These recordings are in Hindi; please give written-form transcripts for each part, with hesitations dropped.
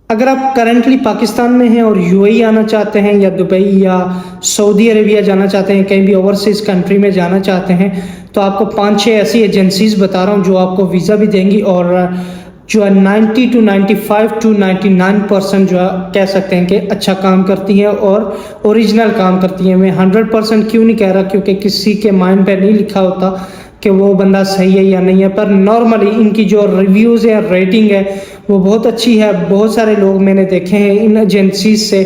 अगर आप करंटली पाकिस्तान में हैं और यूएई आना चाहते हैं या दुबई या सऊदी अरेबिया जाना चाहते हैं, कहीं भी ओवरसीज़ कंट्री में जाना चाहते हैं, तो आपको 5-6 ऐसी एजेंसीज़ बता रहा हूँ जो आपको वीज़ा भी देंगी और जो है 90 to 95 to 99% जो है कह सकते हैं कि अच्छा काम करती हैं और ओरिजिनल काम करती हैं। मैं 100% क्यों नहीं कह रहा, क्योंकि किसी के माइंड पे नहीं लिखा होता कि वो बंदा सही है या नहीं है, पर नॉर्मली इनकी जो रिव्यूज़ है, रेटिंग है, वो बहुत अच्छी है। बहुत सारे लोग मैंने देखे हैं इन एजेंसीज से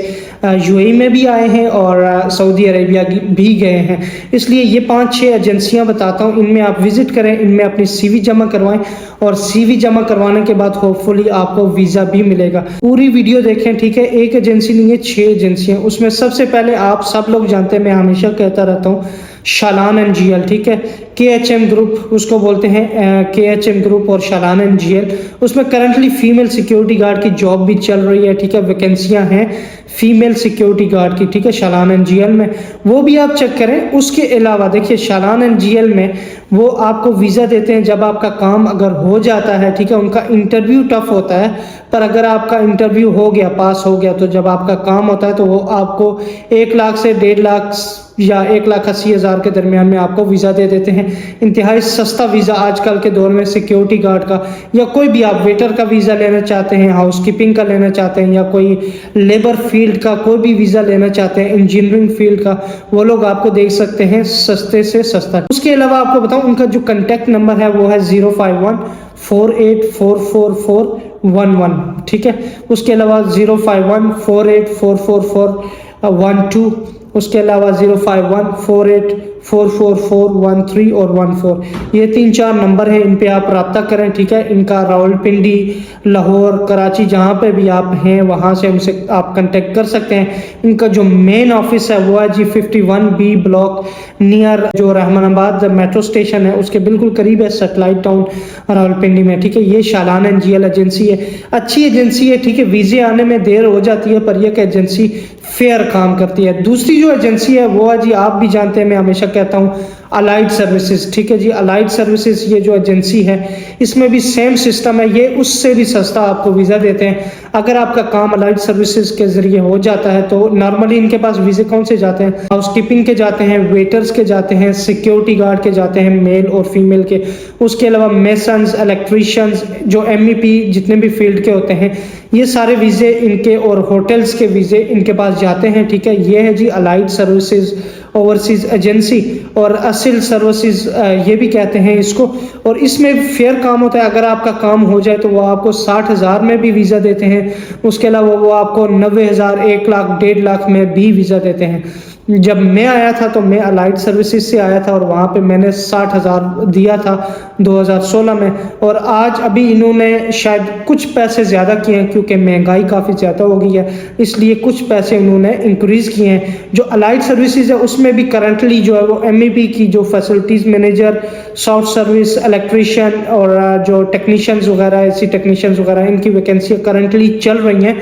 यूएई में भी आए हैं और सऊदी अरेबिया भी गए हैं। इसलिए ये 5-6 एजेंसियां बताता हूँ, इनमें आप विज़िट करें, इनमें अपनी सीवी जमा करवाएं और सीवी जमा करवाने के बाद होपफुली आपको वीज़ा भी मिलेगा। पूरी वीडियो देखें, ठीक है। एक एजेंसी नहीं है, 6 एजेंसियाँ। उसमें सबसे पहले आप सब लोग जानते हैं, मैं हमेशा कहता रहता हूँ, शालान एनजीएल, ठीक है। केएचएम ग्रुप उसको बोलते हैं, केएचएम ग्रुप और शालान एनजीएल। उसमें करंटली फीमेल सिक्योरिटी गार्ड की जॉब भी चल रही है, ठीक है। वैकेंसियां हैं फीमेल सिक्योरिटी गार्ड की, ठीक है, शालान एनजीएल में, वो भी आप चेक करें। उसके अलावा देखिए, शालान एनजीएल में वो आपको वीज़ा देते हैं जब आपका काम अगर हो जाता है, ठीक है। उनका इंटरव्यू टफ होता है, पर अगर आपका इंटरव्यू हो गया, पास हो गया, तो जब आपका काम होता है तो वो आपको 1 लाख से 1.5 लाख या 1,80,000 के दरमियान में आपको वीज़ा दे देते हैं। इंतहाई सस्ता वीज़ा आजकल के दौर में सिक्योरिटी गार्ड का, या कोई भी आप वेटर का वीज़ा लेना चाहते हैं, हाउसकीपिंग का लेना चाहते हैं, या कोई लेबर फील्ड का कोई भी वीज़ा लेना चाहते हैं, इंजीनियरिंग फील्ड का, वो लोग आपको देख सकते हैं सस्ते से सस्ता। उसके अलावा आपको बताऊं, उनका जो कॉन्टैक्ट नंबर है वो है 051-484411, ठीक है। उसके अलावा 051-48444112, उसके अलावा 051-484441 और 14, ये 3-4 नंबर हैं, इन पे आप रब्ता करें, ठीक है। इनका रावलपिंडी, लाहौर, कराची, जहाँ पे भी आप हैं वहाँ से उनसे आप कांटेक्ट कर सकते हैं। इनका जो मेन ऑफिस है वो है जी 51B ब्लॉक, नियर जो रहमानाबाद मेट्रो स्टेशन है उसके बिल्कुल करीब है, सैटेलाइट टाउन रावलपिंडी में, ठीक है। ये शालान एनजीएल एजेंसी है, अच्छी एजेंसी है, ठीक है। वीज़े आने में देर हो जाती है, पर यह एजेंसी फेयर काम करती है। दूसरी जो एजेंसी है वो है जी, आप भी जानते हैं, मैं हमेशा कहता हूँ, अलाइड सर्विसेज, ठीक है जी। अलाइड सर्विसेज ये जो एजेंसी है, इसमें भी सेम सिस्टम है, ये उससे भी सस्ता आपको वीज़ा देते हैं। अगर आपका काम अलाइड सर्विसेज के जरिए हो जाता है तो नॉर्मली इनके पास वीज़े कौन से जाते हैं, हाउसकीपिंग के जाते हैं, वेटर्स के जाते हैं, सिक्योरिटी गार्ड के जाते हैं, मेल और फीमेल के। उसके अलावा मेसन्स, इलेक्ट्रीशियंस, जो MEP जितने भी फील्ड के होते हैं, ये सारे वीज़े इनके, और होटल्स के वीज़े इनके पास जाते हैं, ठीक है। ये है जी अलाइड सर्विसेज ओवरसीज़ एजेंसी, और असिल सर्विसेज ये भी कहते हैं इसको। और इसमें फेयर काम होता है, अगर आपका काम हो जाए तो वो आपको 60,000 में भी वीज़ा देते हैं। उसके अलावा वो आपको 90,000, 1 लाख, 1.5 लाख में भी वीज़ा देते हैं। जब मैं आया था तो मैं अलाइड सर्विसेज से आया था और वहाँ पे मैंने 60,000 दिया था 2016 में, और आज अभी इन्होंने शायद कुछ पैसे ज़्यादा किए हैं, क्योंकि महंगाई काफ़ी ज़्यादा हो गई है, इसलिए कुछ पैसे उन्होंने इंक्रीज़ किए हैं। जो अलाइड सर्विसेज है उसमें भी करंटली जो है वो MEP की जो facilities manager, soft service, electrician और जो टेक्नीशियंस वगैरह, ऐसी टेक्नीशियंस वगैरह, इनकी वैकेंसी करंटली चल रही हैं,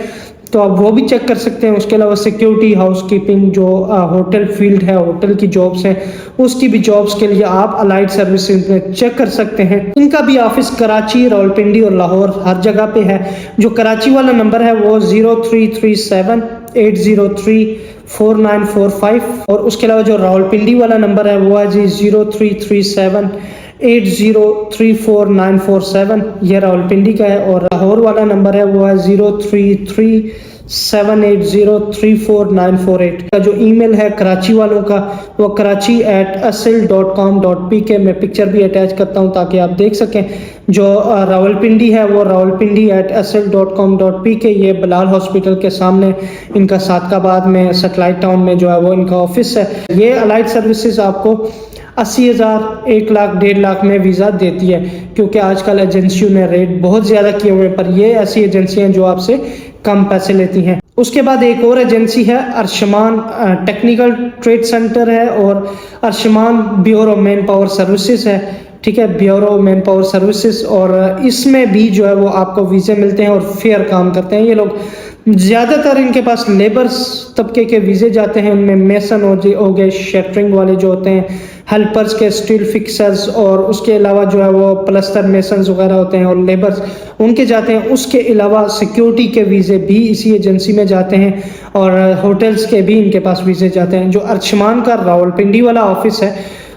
तो आप वो भी चेक कर सकते हैं। उसके अलावा सिक्योरिटी, हाउसकीपिंग, जो होटल फील्ड है, होटल की जॉब्स हैं, उसकी भी जॉब्स के लिए आप अलाइड सर्विसेज में चेक कर सकते हैं। इनका भी ऑफिस कराची, रावलपिंडी और लाहौर हर जगह पे है। जो कराची वाला नंबर है वो 0337-803-4945, और उसके अलावा जो रावलपिंडी वाला नंबर है वो है जी 0337-8034947, यह रावलपिंडी का है। और लाहौर वाला नंबर है वो है 0337803498 का। जो ईमेल है कराची वालों का वो karachi@asil.com.pk, मैं पिक्चर भी अटैच करता हूँ ताकि आप देख सकें। जो रावलपिंडी है वो rawalpindi@asil.com.pk, ये बिलाल हॉस्पिटल के सामने इनका सादकाबाद में सैटेलाइट टाउन में जो है वो इनका ऑफिस है। ये अलाइड सर्विसेज आपको 80,000, 1 लाख, 1.5 लाख में वीज़ा देती है, क्योंकि आजकल एजेंसियों ने रेट बहुत ज़्यादा किए हुए हैं, पर ये ऐसी एजेंसियां जो आपसे कम पैसे लेती हैं। उसके बाद एक और एजेंसी है अर्शमान टेक्निकल ट्रेड सेंटर है, और Arshman bureau man power services है, ठीक है, ब्यूरो मैन पावर सर्विसेज। और इसमें भी जो है वो आपको वीज़े मिलते हैं और फेयर काम करते हैं ये लोग। ज़्यादातर इनके पास लेबर्स तबके के वीज़े जाते हैं, उनमें मेसन हो गए, शटरिंग वाले जो होते हैं, हेल्पर्स के, स्टील फिक्सर्स, और उसके अलावा जो है वो प्लस्तर मेसन्स वगैरह होते हैं और लेबर्स उनके जाते हैं। उसके अलावा सिक्योरिटी के वीज़े भी इसी एजेंसी में जाते हैं और होटल्स के भी इनके पास वीज़े जाते हैं। जो अर्शमान का रावलपिंडी वाला ऑफिस है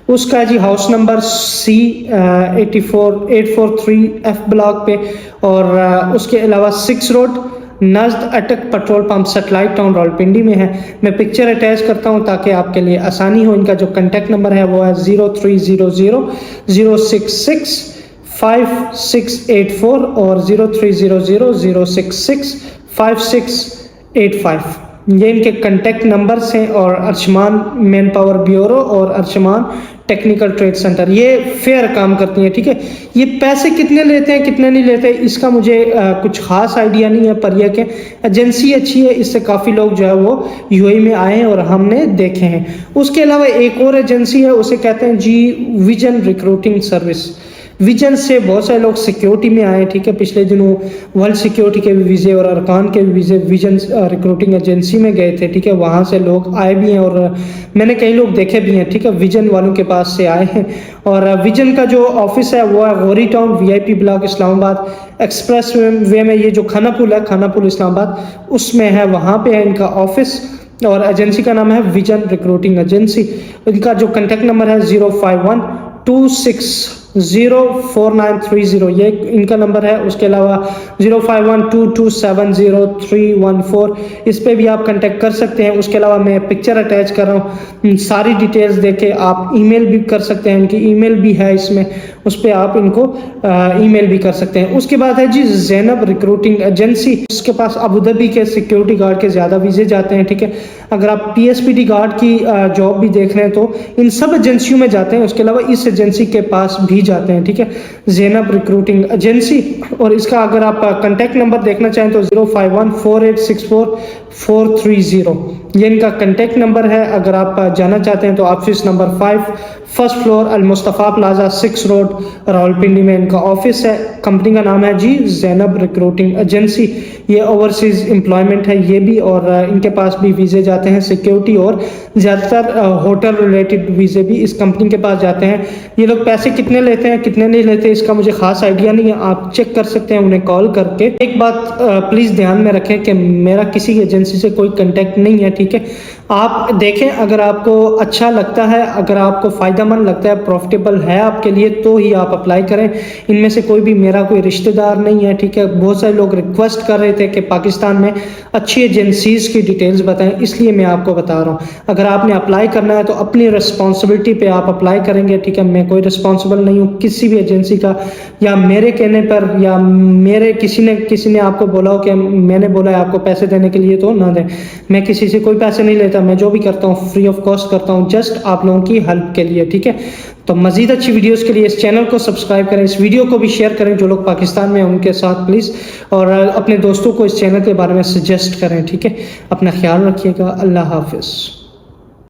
उसका जी house number C 843 F block पे, और उसके अलावा 6 रोड नज़द Attock petrol pump Satellite Town Rawalpindi में है। मैं पिक्चर अटैच करता हूं ताकि आपके लिए आसानी हो। इनका जो कॉन्टैक्ट नंबर है वो है 0300 0665684 और 0300 0665685। ये इनके कॉन्टैक्ट नंबर्स हैं। और अर्शमान मैन पावर ब्यूरो और अर्शमान टेक्निकल ट्रेड सेंटर ये फेयर काम करती हैं, ठीक है। ये पैसे कितने लेते हैं कितने नहीं लेते इसका मुझे कुछ खास आइडिया नहीं है, पर यह कि एजेंसी अच्छी है, इससे काफ़ी लोग जो है वो यूएई में आए हैं और हमने देखे हैं। उसके अलावा एक और एजेंसी है, उसे कहते हैं जी विजन रिक्रूटिंग सर्विस। विजन से बहुत सारे लोग सिक्योरिटी में आए, ठीक है। पिछले दिनों वर्ल्ड सिक्योरिटी के भी वीज़े और अरकान के भी वीज़े विजन रिक्रूटिंग एजेंसी में गए थे, ठीक है। वहाँ से लोग आए भी हैं और मैंने कई लोग देखे भी हैं, ठीक है। विजन वालों के पास से आए हैं। और विजन का जो ऑफिस है वो है Gauri town VIP block Islamabad express way में। ये जो खाना पुल है, खाना पुल इस्लामाबाद, उसमें है, वहाँ पे है इनका ऑफिस। और एजेंसी का नाम है विजन रिक्रूटिंग एजेंसी। इनका जो कॉन्टैक्ट नंबर है 05126044930, ये इनका नंबर है। उसके अलावा 05122700314, इस पे भी आप कांटेक्ट कर सकते हैं। उसके अलावा मैं पिक्चर अटैच कर रहा हूँ, सारी डिटेल्स देके आप ईमेल भी कर सकते हैं। इनकी ईमेल भी है इसमें, उस पर आप इनको ईमेल भी कर सकते हैं। उसके बाद है जी ज़ैनब रिक्रूटिंग एजेंसी। उसके पास अबू धाबी के सिक्योरिटी गार्ड के ज़्यादा वीज़े जाते हैं, ठीक है। अगर आप PSPD गार्ड की जॉब भी देख रहे हैं तो इन सब एजेंसियों में जाते हैं। उसके अलावा इस एजेंसी के पास भी जाते हैं, ठीक है, ज़ैनब रिक्रूटिंग एजेंसी। और इसका अगर आप कॉन्टैक्ट नंबर देखना चाहें तो 05148644430, ये इनका कॉन्टैक्ट नंबर है। अगर आप जाना चाहते हैं तो ऑफिस नंबर 5 फर्स्ट फ्लोर अल मुस्तफ़ा प्लाजा 6 रोड रावलपिंडी में इनका ऑफिस है। कंपनी का नाम है जी ज़ैनब रिक्रूटिंग एजेंसी। ये ओवरसीज़ एम्प्लॉयमेंट है ये भी, और इनके पास भी वीज़े जाते हैं सिक्योरिटी और ज़्यादातर होटल रिलेटेड वीज़े भी इस कंपनी के पास जाते हैं। ये लोग पैसे कितने लेते हैं कितने नहीं लेते इसका मुझे खास आइडिया नहीं है, आप चेक कर सकते हैं उन्हें कॉल करके। एक बात प्लीज़ ध्यान में रखें कि मेरा किसी एजेंसी से कोई कंटेक्ट नहीं है, ठीक है। आप देखें, अगर आपको अच्छा लगता है, अगर आपको फ़ायदेमंद लगता है, प्रॉफिटेबल है आपके लिए, तो ही आप अप्लाई करें। इनमें से कोई भी मेरा कोई रिश्तेदार नहीं है, ठीक है। बहुत सारे लोग रिक्वेस्ट कर रहे थे कि पाकिस्तान में अच्छी एजेंसीज़ की डिटेल्स बताएं, इसलिए मैं आपको बता रहा हूँ। अगर आपने अप्लाई करना है तो अपनी रिस्पॉन्सिबिलिटी पे आप अप्लाई करेंगे, ठीक है। मैं कोई रिस्पॉन्सिबल नहीं हूँ किसी भी एजेंसी का, या मेरे कहने पर, या मेरे किसी ने आपको बोला हो कि मैंने बोला है आपको पैसे देने के लिए तो ना दें। मैं किसी से कोई पैसे नहीं लेता, मैं जो भी करता हूँ फ्री ऑफ कॉस्ट करता हूँ, जस्ट आप लोगों की हेल्प के लिए, ठीक है। तो मज़ीद अच्छी वीडियोस के लिए इस चैनल को सब्सक्राइब करें, इस वीडियो को भी शेयर करें जो लोग पाकिस्तान में हैं उनके साथ प्लीज़, और अपने दोस्तों को इस चैनल के बारे में सजेस्ट करें, ठीक है। अपना ख्याल रखिएगा। अल्लाह हाफिज़।